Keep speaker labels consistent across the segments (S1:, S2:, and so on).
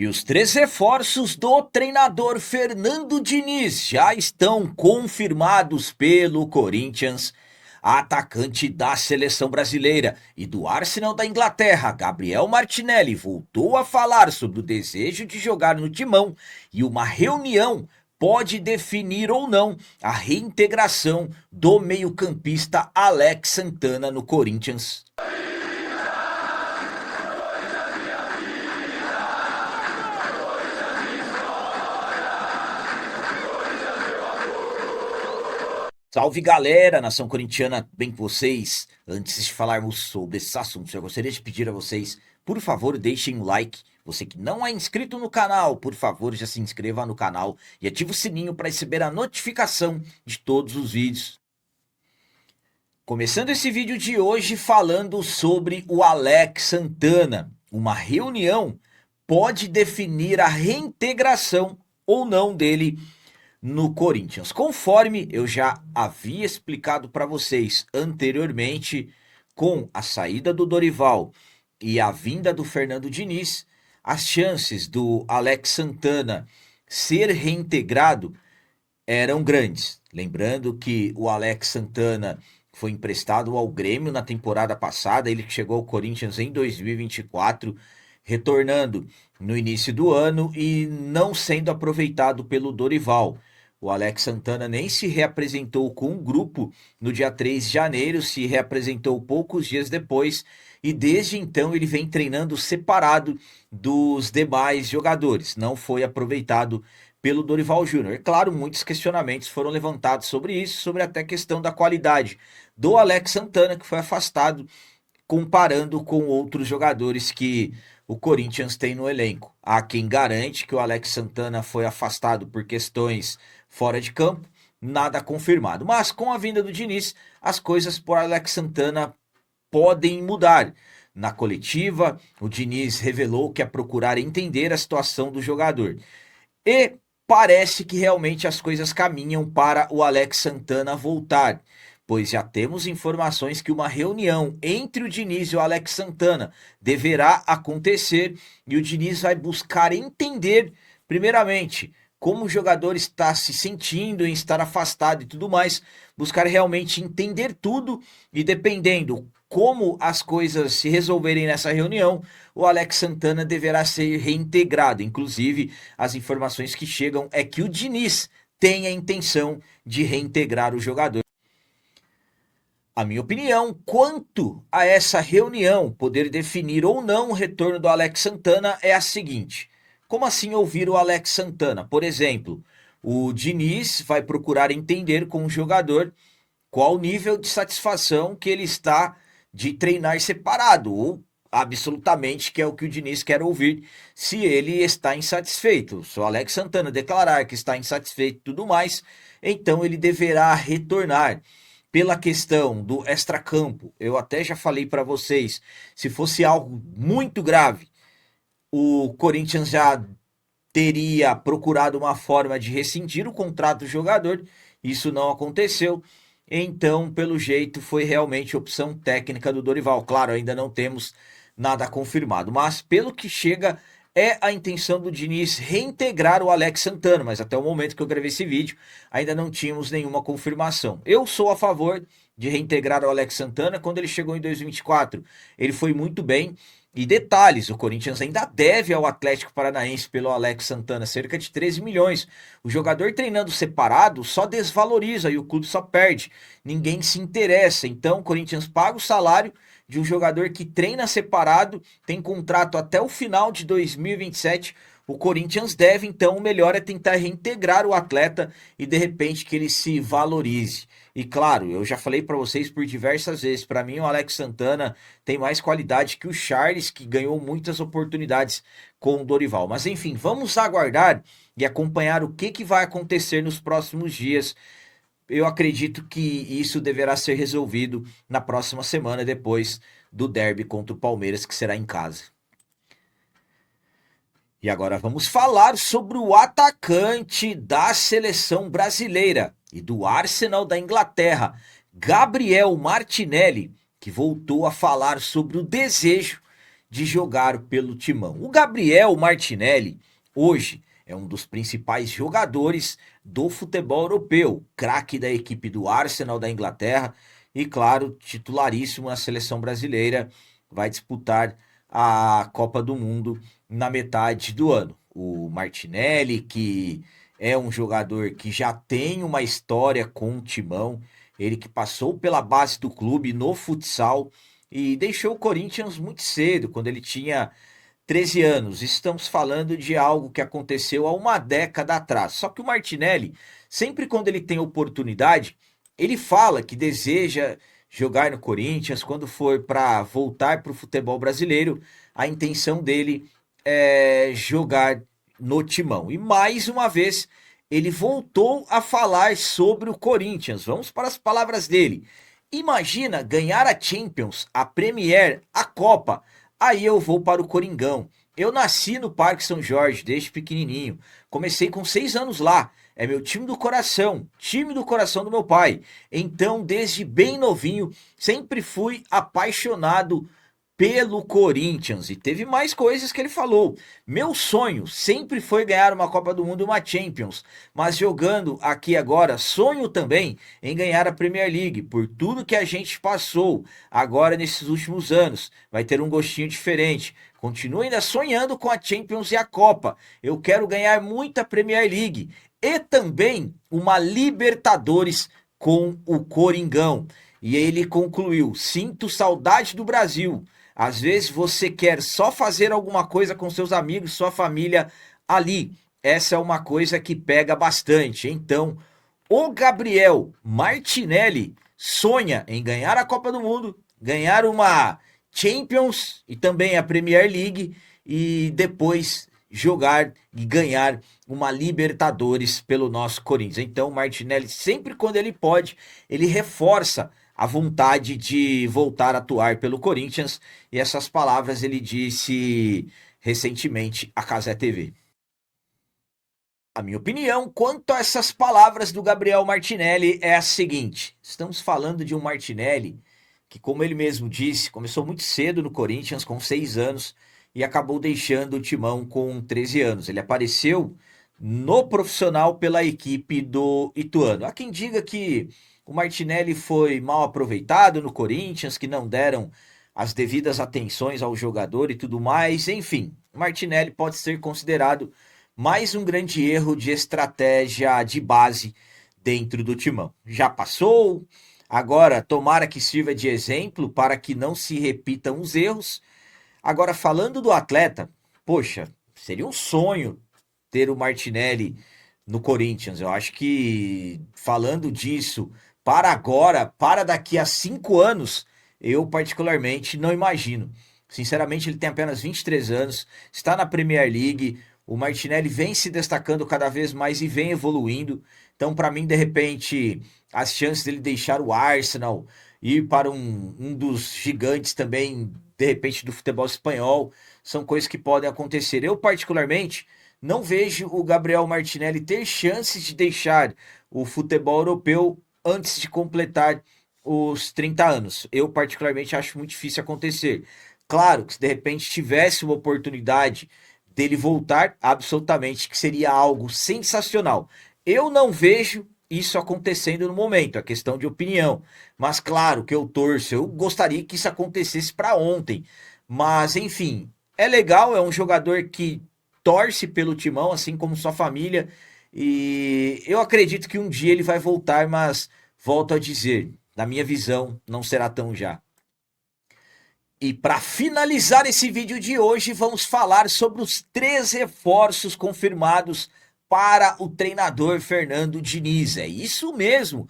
S1: E os três reforços do treinador Fernando Diniz já estão confirmados pelo Corinthians. A atacante da seleção brasileira e do Arsenal da Inglaterra, Gabriel Martinelli, voltou a falar sobre o desejo de jogar no timão e uma reunião pode definir ou não a reintegração do meio-campista Alex Santana no Corinthians. Salve galera, nação corintiana, bem com vocês? Antes de falarmos sobre esses assuntos, eu gostaria de pedir a vocês, por favor, deixem o like. Você que não é inscrito no canal, por favor, já se inscreva no canal e ative o sininho para receber a notificação de todos os vídeos. Começando esse vídeo de hoje falando sobre o Alex Santana. Uma reunião pode definir a reintegração ou não dele no Corinthians. Conforme eu já havia explicado para vocês anteriormente, com a saída do Dorival e a vinda do Fernando Diniz, as chances do Alex Santana ser reintegrado eram grandes. Lembrando que o Alex Santana foi emprestado ao Grêmio na temporada passada, ele chegou ao Corinthians em 2024, retornando no início do ano e não sendo aproveitado pelo Dorival. O Alex Santana nem se reapresentou com o grupo no dia 3 de janeiro, se reapresentou poucos dias depois e desde então ele vem treinando separado dos demais jogadores. Não foi aproveitado pelo Dorival Júnior. É claro, muitos questionamentos foram levantados sobre isso, sobre até a questão da qualidade do Alex Santana, que foi afastado, comparando com outros jogadores que o Corinthians tem no elenco. Há quem garante que o Alex Santana foi afastado por questões fora de campo, nada confirmado. Mas com a vinda do Diniz, as coisas por Alex Santana podem mudar. Na coletiva, o Diniz revelou que é procurar entender a situação do jogador. E parece que realmente as coisas caminham para o Alex Santana voltar, pois já temos informações que uma reunião entre o Diniz e o Alex Santana deverá acontecer e o Diniz vai buscar entender, primeiramente, como o jogador está se sentindo em estar afastado e tudo mais, buscar realmente entender tudo e dependendo como as coisas se resolverem nessa reunião, o Alex Santana deverá ser reintegrado. Inclusive, as informações que chegam é que o Diniz tem a intenção de reintegrar o jogador. A minha opinião quanto a essa reunião poder definir ou não o retorno do Alex Santana é a seguinte: como assim ouvir o Alex Santana? Por exemplo, o Diniz vai procurar entender com o jogador qual o nível de satisfação que ele está de treinar separado, ou absolutamente que é o que o Diniz quer ouvir, se ele está insatisfeito. Se o Alex Santana declarar que está insatisfeito e tudo mais, então ele deverá retornar. Pela questão do extracampo, eu até já falei para vocês, se fosse algo muito grave, o Corinthians já teria procurado uma forma de rescindir o contrato do jogador, isso não aconteceu, então, pelo jeito, foi realmente opção técnica do Dorival. Claro, ainda não temos nada confirmado, mas pelo que chega, é a intenção do Diniz reintegrar o Alex Santana, mas até o momento que eu gravei esse vídeo, ainda não tínhamos nenhuma confirmação. Eu sou a favor de reintegrar o Alex Santana quando ele chegou em 2024. Ele foi muito bem. E detalhes, o Corinthians ainda deve ao Atlético Paranaense pelo Alex Santana cerca de 13 milhões. O jogador treinando separado só desvaloriza e o clube só perde. Ninguém se interessa. Então o Corinthians paga o salário de um jogador que treina separado, tem contrato até o final de 2027. O Corinthians deve, então, o melhor é tentar reintegrar o atleta e de repente que ele se valorize. E claro, eu já falei para vocês por diversas vezes, para mim o Alex Santana tem mais qualidade que o Charles, que ganhou muitas oportunidades com o Dorival. Mas enfim, vamos aguardar e acompanhar o que vai acontecer nos próximos dias. Eu acredito que isso deverá ser resolvido na próxima semana, depois do derby contra o Palmeiras, que será em casa. E agora vamos falar sobre o atacante da seleção brasileira e do Arsenal da Inglaterra, Gabriel Martinelli, que voltou a falar sobre o desejo de jogar pelo Timão. O Gabriel Martinelli, hoje, é um dos principais jogadores do futebol europeu, craque da equipe do Arsenal da Inglaterra e, claro, titularíssimo na seleção brasileira, vai disputar a Copa do Mundo na metade do ano. O Martinelli, que é um jogador que já tem uma história com o Timão, ele que passou pela base do clube no futsal e deixou o Corinthians muito cedo, quando ele tinha 13 anos. Estamos falando de algo que aconteceu há uma década atrás. Só que o Martinelli, sempre quando ele tem oportunidade, ele fala que deseja jogar no Corinthians. Quando for para voltar para o futebol brasileiro, a intenção dele é jogar no Timão. E mais uma vez, ele voltou a falar sobre o Corinthians. Vamos para as palavras dele. Imagina ganhar a Champions, a Premier, a Copa. Aí eu vou para o Coringão. Eu nasci no Parque São Jorge desde pequenininho. Comecei com 6 anos lá. É meu time do coração do meu pai. Então, desde bem novinho, sempre fui apaixonado pelo Corinthians. E teve mais coisas que ele falou. Meu sonho sempre foi ganhar uma Copa do Mundo e uma Champions. Mas jogando aqui agora, sonho também em ganhar a Premier League. Por tudo que a gente passou agora nesses últimos anos. Vai ter um gostinho diferente. Continuo ainda sonhando com a Champions e a Copa. Eu quero ganhar muita Premier League. E também uma Libertadores com o Coringão. E ele concluiu: sinto saudade do Brasil. Às vezes você quer só fazer alguma coisa com seus amigos, sua família ali. Essa é uma coisa que pega bastante. Então, o Gabriel Martinelli sonha em ganhar a Copa do Mundo, ganhar uma Champions e também a Premier League e depois jogar e ganhar uma Libertadores pelo nosso Corinthians. Então, o Martinelli, sempre quando ele pode, ele reforça a vontade de voltar a atuar pelo Corinthians, e essas palavras ele disse recentemente à Cazé TV. A minha opinião quanto a essas palavras do Gabriel Martinelli é a seguinte: estamos falando de um Martinelli que, como ele mesmo disse, começou muito cedo no Corinthians, com 6 anos, e acabou deixando o Timão com 13 anos. Ele apareceu no profissional pela equipe do Ituano. Há quem diga que o Martinelli foi mal aproveitado no Corinthians, que não deram as devidas atenções ao jogador e tudo mais. Enfim, o Martinelli pode ser considerado mais um grande erro de estratégia de base dentro do Timão. Já passou, agora tomara que sirva de exemplo para que não se repitam os erros. Agora, falando do atleta, poxa, seria um sonho ter o Martinelli no Corinthians. Eu acho que, falando disso, para agora, para daqui a 5 anos, eu particularmente não imagino. Sinceramente, ele tem apenas 23 anos, está na Premier League, o Martinelli vem se destacando cada vez mais e vem evoluindo. Então, para mim, de repente, as chances dele deixar o Arsenal, ir para um dos gigantes também, de repente, do futebol espanhol, são coisas que podem acontecer. Eu, particularmente, não vejo o Gabriel Martinelli ter chances de deixar o futebol europeu antes de completar os 30 anos. Eu, particularmente, acho muito difícil acontecer. Claro que se de repente tivesse uma oportunidade dele voltar, absolutamente que seria algo sensacional. Eu não vejo isso acontecendo no momento, é questão de opinião. Mas claro que eu torço, eu gostaria que isso acontecesse para ontem. Mas enfim, é legal, é um jogador que torce pelo Timão, assim como sua família. E eu acredito que um dia ele vai voltar, mas volto a dizer, na minha visão, não será tão já. E para finalizar esse vídeo de hoje, vamos falar sobre os 3 reforços confirmados para o treinador Fernando Diniz. É isso mesmo,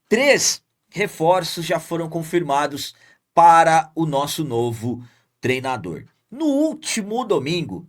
S1: 3 reforços já foram confirmados para o nosso novo treinador. No último domingo,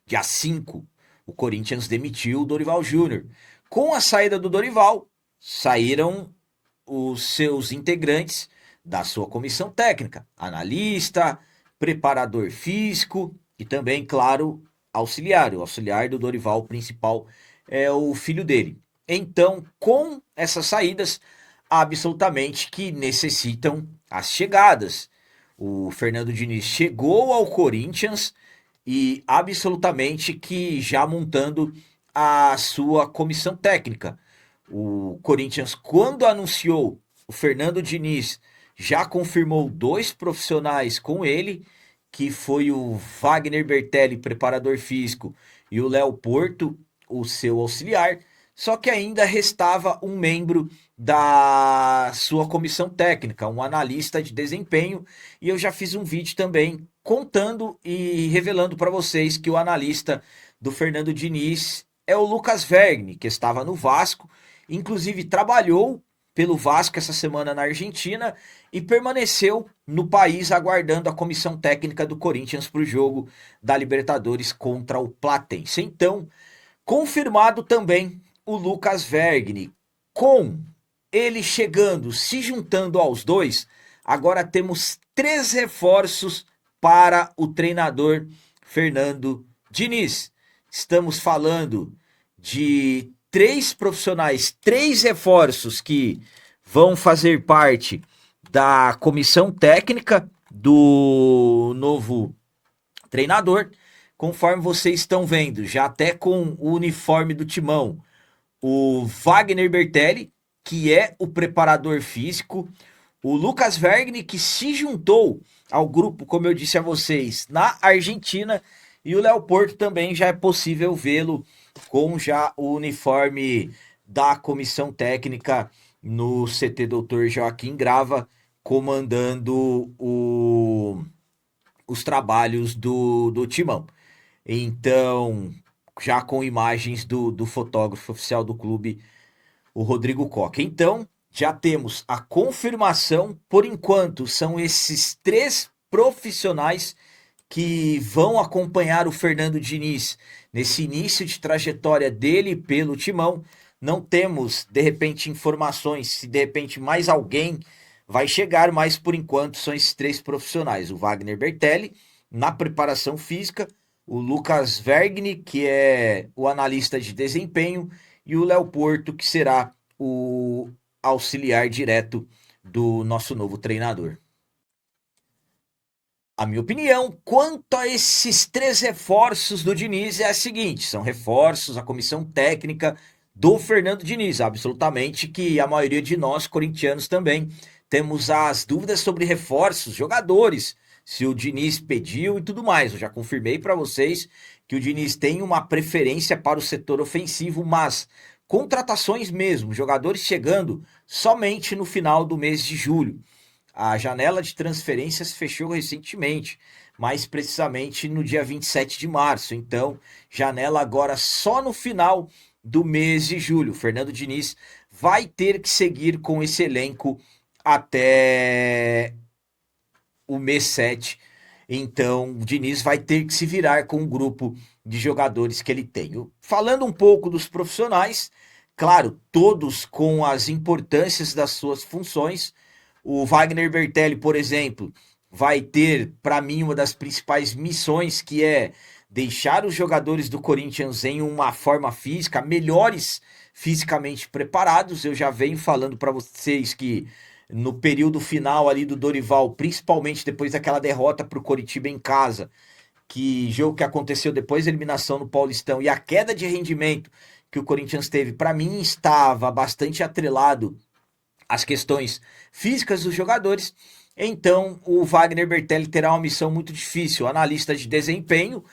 S1: dia 5, o Corinthians demitiu o Dorival Júnior. Com a saída do Dorival, saíram os seus integrantes da sua comissão técnica, analista, preparador físico e também, claro, auxiliar. O auxiliar do Dorival principal é o filho dele. Então, com essas saídas, absolutamente que necessitam as chegadas. O Fernando Diniz chegou ao Corinthians e absolutamente que já montando a sua comissão técnica. O Corinthians, quando anunciou o Fernando Diniz, já confirmou dois profissionais com ele, que foi o Wagner Bertelli, preparador físico, e o Léo Porto, o seu auxiliar. Só que ainda restava um membro da sua comissão técnica, um analista de desempenho, e eu já fiz um vídeo também contando e revelando para vocês que o analista do Fernando Diniz é o Lucas Vergne, que estava no Vasco, inclusive trabalhou pelo Vasco essa semana na Argentina e permaneceu no país aguardando a comissão técnica do Corinthians para o jogo da Libertadores contra o Platense. Então, confirmado também o Lucas Vergne, com ele chegando, se juntando aos dois, agora temos 3 reforços para o treinador Fernando Diniz. Estamos falando de 3 profissionais, 3 reforços que vão fazer parte da comissão técnica do novo treinador. Conforme vocês estão vendo, já até com o uniforme do Timão, o Wagner Bertelli, que é o preparador físico, o Lucas Vergne, que se juntou ao grupo, como eu disse a vocês, na Argentina, e o Léo Porto também já é possível vê-lo com já o uniforme da comissão técnica no CT Dr. Joaquim Grava, comandando os trabalhos do Timão. Então, já com imagens do fotógrafo oficial do clube, o Rodrigo Coca. Então, já temos a confirmação, por enquanto, são esses 3 profissionais que vão acompanhar o Fernando Diniz nesse início de trajetória dele pelo Timão. Não temos, de repente, informações se de repente mais alguém vai chegar, mas por enquanto são esses 3 profissionais. O Wagner Bertelli, na preparação física, o Lucas Vergne, que é o analista de desempenho, e o Léo Porto, que será o auxiliar direto do nosso novo treinador. A minha opinião quanto a esses 3 reforços do Diniz é a seguinte: são reforços, a comissão técnica do Fernando Diniz, absolutamente que a maioria de nós, corintianos, também temos as dúvidas sobre reforços, jogadores, se o Diniz pediu e tudo mais. Eu já confirmei para vocês que o Diniz tem uma preferência para o setor ofensivo, mas contratações mesmo, jogadores chegando somente no final do mês de julho. A janela de transferências fechou recentemente, mais precisamente no dia 27 de março. Então, janela agora só no final do mês de julho. Fernando Diniz vai ter que seguir com esse elenco até o mês 7. Então, o Diniz vai ter que se virar com o grupo de jogadores que ele tem. Falando um pouco dos profissionais, claro, todos com as importâncias das suas funções. O Wagner Bertelli, por exemplo, vai ter, para mim, uma das principais missões, que é deixar os jogadores do Corinthians em uma forma física, melhores fisicamente preparados. Eu já venho falando para vocês que no período final ali do Dorival, principalmente depois daquela derrota para o Coritiba em casa, que jogo que aconteceu depois da eliminação no Paulistão e a queda de rendimento que o Corinthians teve, para mim, estava bastante atrelado às questões físicas dos jogadores. Então, o Wagner Bertelli terá uma missão muito difícil. O analista de desempenho,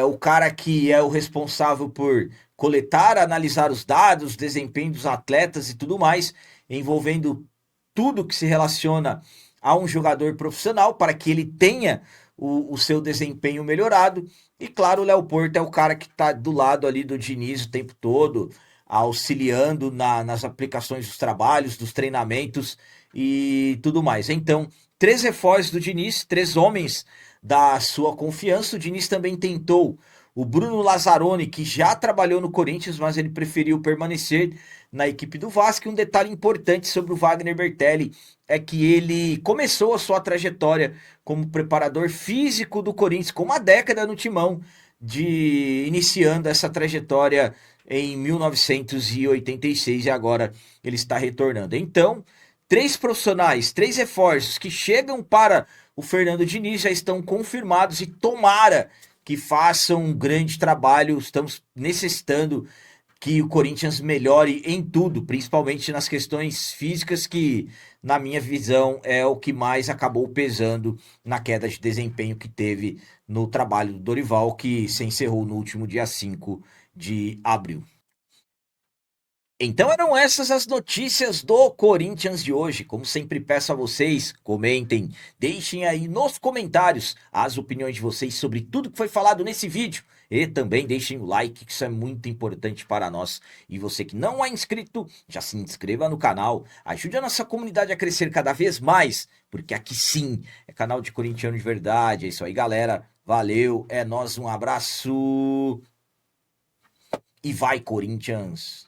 S1: o cara que é o responsável por coletar, analisar os dados, desempenho dos atletas e tudo mais, envolvendo tudo que se relaciona a um jogador profissional para que ele tenha o seu desempenho melhorado. E claro, o Léo Porto é o cara que está do lado ali do Diniz o tempo todo, auxiliando nas aplicações dos trabalhos, dos treinamentos e tudo mais. Então, 3 reforços do Diniz, 3 homens da sua confiança. O Diniz também tentou o Bruno Lazzaroni, que já trabalhou no Corinthians, mas ele preferiu permanecer na equipe do Vasco. E um detalhe importante sobre o Wagner Bertelli é que ele começou a sua trajetória como preparador físico do Corinthians, com uma década no timão, iniciando essa trajetória em 1986 e agora ele está retornando. Então, 3 profissionais, 3 reforços que chegam para o Fernando Diniz já estão confirmados e tomara que façam um grande trabalho. Estamos necessitando que o Corinthians melhore em tudo, principalmente nas questões físicas, que, na minha visão, é o que mais acabou pesando na queda de desempenho que teve no trabalho do Dorival, que se encerrou no último dia 5 de abril. Então eram essas as notícias do Corinthians de hoje. Como sempre peço a vocês, comentem, deixem aí nos comentários as opiniões de vocês sobre tudo que foi falado nesse vídeo. E também deixem o like, que isso é muito importante para nós. E você que não é inscrito, já se inscreva no canal. Ajude a nossa comunidade a crescer cada vez mais, porque aqui sim é canal de corintiano de verdade. É isso aí, galera. Valeu, é nóis, um abraço e vai, Corinthians!